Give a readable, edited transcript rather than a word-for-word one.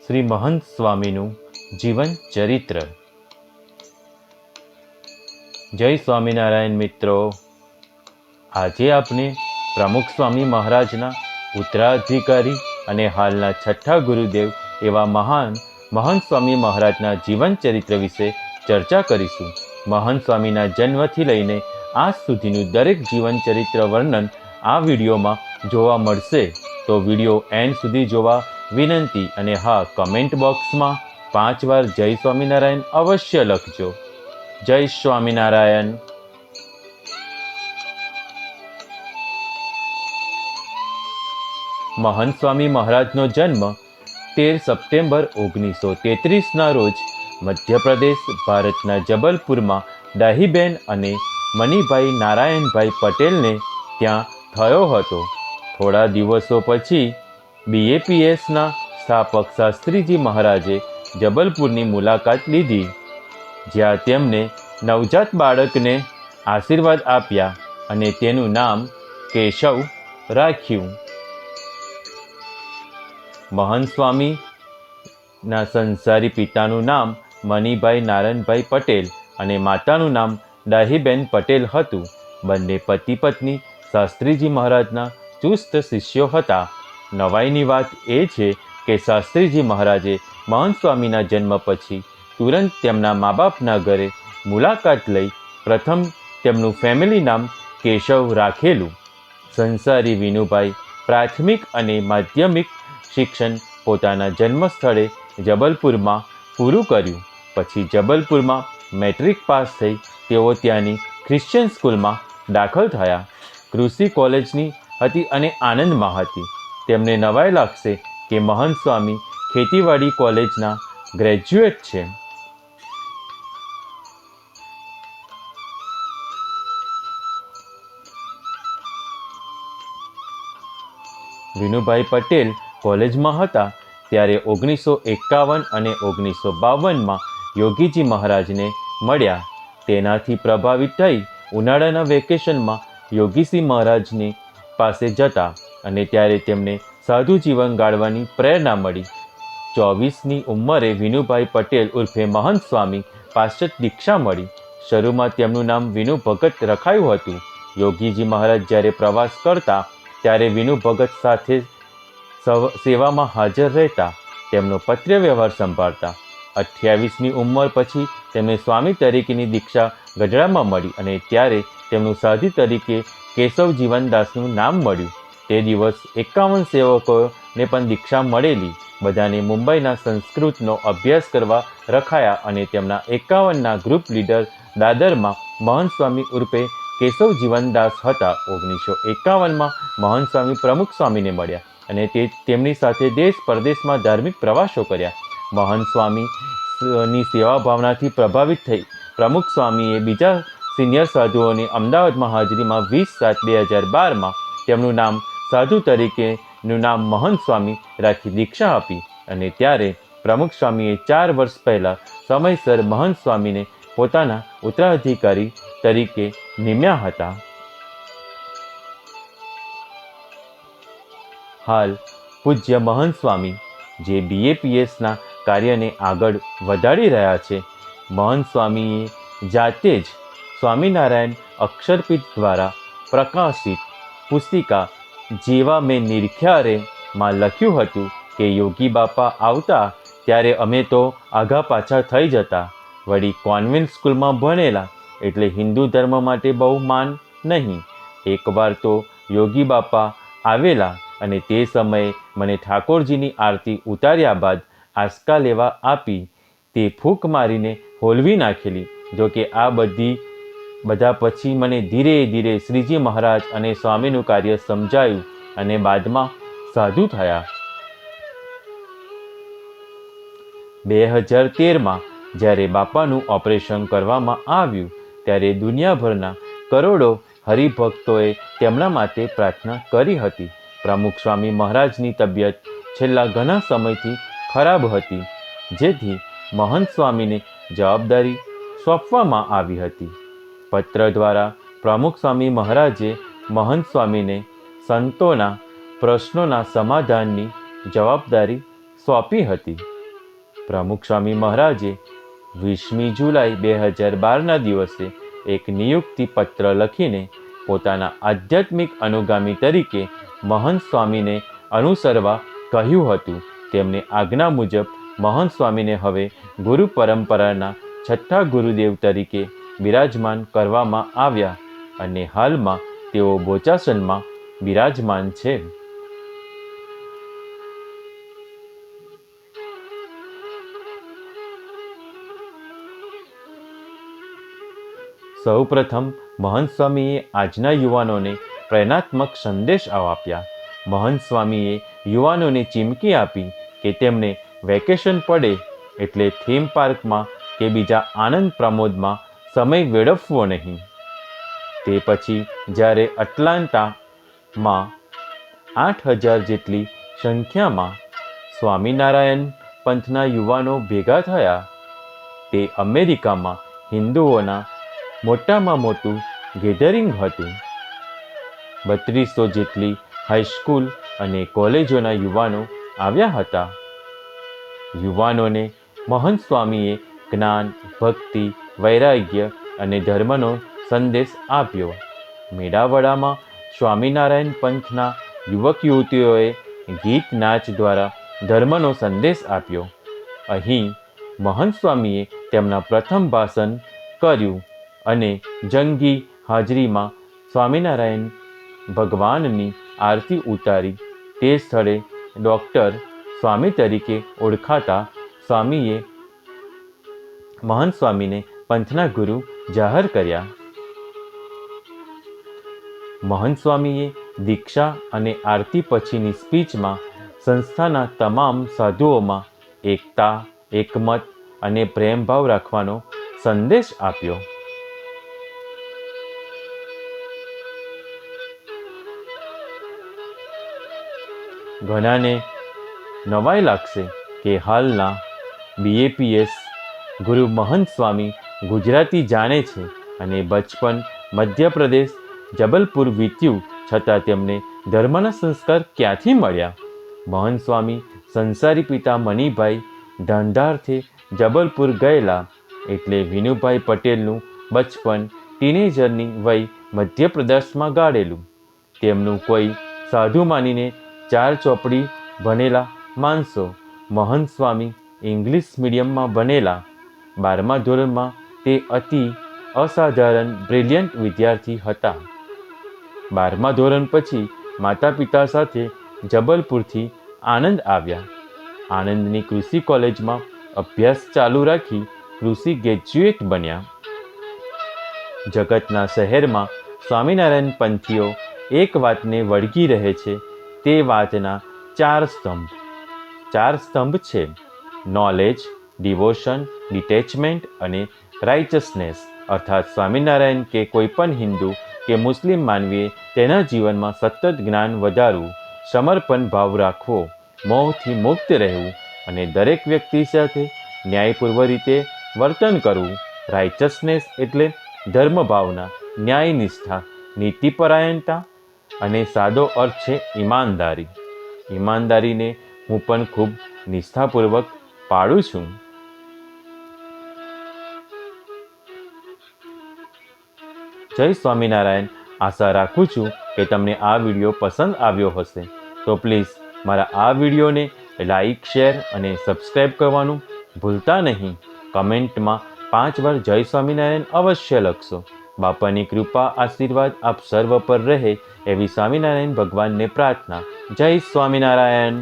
શ્રી મહંત સ્વામીનું જીવન ચરિત્ર। જય સ્વામિનારાયણ મિત્રો, આજે આપણે પ્રમુખ સ્વામી મહારાજના ઉત્તરાધિકારી અને હાલના છઠ્ઠા ગુરુદેવ એવા મહાન મહંત સ્વામી મહારાજના જીવન ચરિત્ર વિશે ચર્ચા કરીશું। મહંત સ્વામીના જન્મથી લઈને આજ સુધીનું દરેક જીવન ચરિત્ર વર્ણન આ વિડીયોમાં જોવા મળશે, તો વિડીયો એન્ડ સુધી જોવા વિનંતી। અને હા, કમેન્ટ બોક્સમાં 5 વાર જય સ્વામિનારાયણ અવશ્ય લખજો। જય સ્વામિનારાયણ। મહંત સ્વામી મહારાજનો જન્મ 13 સપ્ટેમ્બર 1933ના રોજ મધ્યપ્રદેશ ભારતના જબલપુરમાં ડાહીબેન અને મનીભાઈ નારાયણભાઈ પટેલને ત્યાં થયો હતો। થોડા દિવસો પછી BAPSના સ્થાપક શાસ્ત્રીજી મહારાજે જબલપુરની મુલાકાત લીધી, જ્યાં તેમને નવજાત બાળકને આશીર્વાદ આપ્યા અને તેનું નામ કેશવ રાખ્યું। મહંત સ્વામીના સંસારી પિતાનું નામ મનીભાઈ નારાયણભાઈ પટેલ અને માતાનું નામ ડાહીબેન પટેલ હતું। બંને પતિ પત્ની શાસ્ત્રીજી મહારાજના ચુસ્ત શિષ્યો હતા। નવાઈની વાત એ છે કે શાસ્ત્રીજી મહારાજે મહંત સ્વામીના જન્મ પછી તુરંત તેમના મા બાપના ઘરે મુલાકાત લઈ પ્રથમ તેમનું ફેમિલી નામ કેશવ રાખેલું। સંસારી વિનુભાઈ પ્રાથમિક અને માધ્યમિક શિક્ષણ પોતાના જન્મસ્થળે જબલપુરમાં પૂરું કર્યું। પછી જબલપુરમાં મેટ્રિક પાસ થઈ તેઓ ત્યાંની ક્રિશ્ચિયન સ્કૂલમાં દાખલ થયા। કૃષિ કોલેજની હતી અને આનંદમાં હતી। તેમને નવાઈ લાગશે કે મહંત સ્વામી ખેતીવાડી કોલેજના ગ્રેજ્યુએટ છે। વિનુભાઈ પટેલ કોલેજમાં હતા ત્યારે 1951 અને 1952માં યોગીજી મહારાજને મળ્યા। તેનાથી પ્રભાવિત થઈ ઉનાળાના વેકેશનમાં યોગીજી મહારાજની પાસે જતા અને ત્યારે તેમને સાધુ જીવન ગાળવાની પ્રેરણા મળી। 24ની ઉંમરે વિનુભાઈ પટેલ ઉર્ફે મહંત સ્વામી પાશ્ચાત્ય દીક્ષા મળી। શરૂમાં તેમનું નામ વિનુ ભગત રખાયું હતું। યોગીજી મહારાજ જ્યારે પ્રવાસ કરતા ત્યારે વિનુ ભગત સાથે સેવામાં હાજર રહેતા, તેમનો પત્ર વ્યવહાર સંભાળતા। 28ની ઉંમર પછી તેમને સ્વામી તરીકેની દીક્ષા ગઢડામાં મળી અને ત્યારે તેમનું સાધુ તરીકે કેશવ જીવનદાસનું નામ મળ્યું। તે દિવસ 51 સેવકોને પણ દીક્ષા મળેલી। બધાને મુંબઈના સંસ્કૃતનો અભ્યાસ કરવા રખાયા અને તેમના 51ના ગ્રુપ લીડર દાદરમાં મહંત સ્વામી ઉર્ફે કેશવ જીવનદાસ હતા। 1951માં મહંત સ્વામી પ્રમુખ સ્વામીને મળ્યા અને તેમની સાથે દેશ પરદેશમાં ધાર્મિક પ્રવાસો કર્યા। મહંત સ્વામીની સેવા ભાવનાથી પ્રભાવિત થઈ પ્રમુખ સ્વામીએ બીજા સિનિયર સાધુઓની અમદાવાદમાં હાજરીમાં 20/7/2012માં તેમનું નામ સાધુ તરીકેનું નામ મહંત સ્વામી રાખી દીક્ષા આપી અને ત્યારે પ્રમુખ સ્વામીએ 4 વર્ષ પહેલાં સમયસર મહંત સ્વામીને પોતાના ઉત્તરાધિકારી તરીકે નિમ્યા હતા। હાલ પૂજ્ય મહંત સ્વામી જે BAPSના કાર્યને આગળ વધારી રહ્યા છે। મહંત સ્વામીએ જાતે જ સ્વામિનારાયણ અક્ષરપીઠ દ્વારા પ્રકાશિત પુસ્તિકા જેવા મેં નિરખ્યા રે માં લખ્યું હતું કે યોગી બાપા આવતા ત્યારે અમે તો આઘા પાછા થઈ જતા। વળી કોન્વેન્ટ સ્કૂલમાં ભણેલા એટલે હિન્દુ ધર્મ માટે બહુ માન નહીં। એકવાર તો યોગી બાપા આવેલા અને તે સમયે મને ઠાકોરજીની આરતી ઉતાર્યા બાદ આંસકા લેવા આપી તે ફૂંક મારીને હોલવી નાખેલી। જોકે આ બધા પછી મને ધીરે ધીરે શ્રીજી મહારાજ અને સ્વામીનું કાર્ય સમજાયું અને બાદમાં સાધુ થયા। 2013માં જ્યારે બાપાનું ઓપરેશન કરવામાં આવ્યું ત્યારે દુનિયાભરના કરોડો હરિભક્તોએ તેમના માટે પ્રાર્થના કરી હતી। પ્રમુખ સ્વામી મહારાજની તબિયત છેલ્લા ઘણા સમયથી ખરાબ હતી, જેથી મહંત સ્વામીને જવાબદારી સોંપવામાં આવી હતી। પત્ર દ્વારા પ્રમુખ સ્વામી મહારાજે મહંત સ્વામીને સંતોના પ્રશ્નોના સમાધાનની જવાબદારી સોંપી હતી। પ્રમુખ સ્વામી મહારાજે 20મી જુલાઈ 2012ના દિવસે એક નિયુક્તિ પત્ર લખીને પોતાના આધ્યાત્મિક અનુગામી તરીકે મહંત સ્વામીને અનુસરવા કહ્યું હતું. તેમની આજ્ઞા મુજબ મહંત સ્વામીને હવે ગુરુ પરંપરાના 6થા ગુરુદેવ તરીકે બિરાજમાન કરવામાં આવ્યા અને હાલમાં તેઓ બોચાસનમાં બિરાજમાન છે. સૌપ્રથમ મહંત સ્વામીએ આજના યુવાનોને પ્રેરણાત્મક સંદેશ આપ્યા. મહંત સ્વામીએ યુવાનોને ચીમકી આપી કે તેમને વેકેશન પડે એટલે થીમ પાર્કમાં કે બીજા આનંદ પ્રમોદમાં સમય વેડફવો નહીં. તે પછી જ્યારે એટલાન્ટામાં 8,000 જેટલી સંખ્યામાં સ્વામિનારાયણ પંથના યુવાનો ભેગા થયા, તે અમેરિકામાં હિન્દુઓના મોટામાં મોટું ગેધરિંગ હતું. 3200 જેટલી હાઈસ્કૂલ અને કોલેજોના યુવાનો આવ્યા હતા. યુવાનોને મહંત સ્વામીએ જ્ઞાન, ભક્તિ, વૈરાગ્ય અને ધર્મનો સંદેશ આપ્યો. મેળાવડામાં સ્વામિનારાયણ પંથના યુવક યુવતીઓએ ગીત નાચ દ્વારા ધર્મનો સંદેશ આપ્યો. અહીં મહંત સ્વામીએ તેમના પ્રથમ ભાષણ કર્યું અને જંગી હાજરીમાં સ્વામિનારાયણ ભગવાનની આરતી ઉતારી. તે સ્થળે ડૉક્ટર સ્વામી તરીકે ઓળખાતા સ્વામીએ મહંત સ્વામીને પંથના ગુરુ જાહેર કર્યા. મહંત સ્વામીએ દીક્ષા અને આરતી પછીની સ્પીચમાં સંસ્થાના તમામ સાધુઓમાં એકતા, એકમત અને પ્રેમભાવ રાખવાનો સંદેશ આપ્યો. ઘણાને નવાઈ લાગશે કે હાલના BAPS ગુરુ મહંત સ્વામી ગુજરાતી જાણે છે અને બચપન મધ્યપ્રદેશ જબલપુર વીત્યું છતાં તેમને ધર્મના સંસ્કાર ક્યાંથી મળ્યા? મહંત સ્વામી સંસારી પિતા મણિભાઈ ધંધાર્થે જબલપુર ગયેલા એટલે વિનુભાઈ પટેલનું બચપન ટીનેજરની વય મધ્યપ્રદેશમાં ગાળેલું. તેમનું કોઈ સાધુ માનીને 4 ચોપડી ભણેલા માણસો. મહંત સ્વામી ઇંગ્લિશ મીડિયમમાં ભણેલા. 12મા ધોરણમાં તે અતિ અસાધારણ બ્રિલિયન્ટ વિદ્યાર્થી હતા. 12મા ધોરણ પછી માતા પિતા સાથે જબલપુરથી આણંદ આવ્યા. આણંદની કૃષિ કોલેજમાં અભ્યાસ ચાલુ રાખી કૃષિ ગ્રેજ્યુએટ બન્યા. જગતના શહેરમાં સ્વામિનારાયણ પંથીઓ એક વાતને વળગી રહે છે. તે વાતના 4 સ્તંભ. 4 સ્તંભ છે: નોલેજ, ડિવોશન, ડિટેચમેન્ટ અને રાઇચસનેસ. અર્થાત સ્વામિનારાયણ કે કોઈ પણ હિન્દુ કે મુસ્લિમ માનવીએ તેના જીવનમાં સતત જ્ઞાન વધારવું, સમર્પણ ભાવ રાખવો, મોહથી મુક્ત રહેવું અને દરેક વ્યક્તિ સાથે ન્યાયપૂર્વ રીતે વર્તન કરવું. રાઇચસનેસ એટલે ધર્મ ભાવના, ન્યાયનિષ્ઠા, નીતિપરાયણતા અને સાદો અર્થ છે ઈમાનદારી. ઈમાનદારીને હું પણ ખૂબ નિષ્ઠાપૂર્વક પાળું છું. જય સ્વામિનારાયણ. આશા રાખું છું કે તમને આ વિડીયો પસંદ આવ્યો હશે. તો પ્લીઝ મારા આ વિડીયોને લાઈક, શેર અને સબસ્ક્રાઈબ કરવાનું ભૂલતા નહીં. કમેન્ટમાં 5 વાર જય સ્વામિનારાયણ અવશ્ય લખશો. બાપાની કૃપા આશીર્વાદ આપ સર્વ પર રહે એવી સ્વામિનારાયણ ભગવાનને પ્રાર્થના. જય સ્વામિનારાયણ.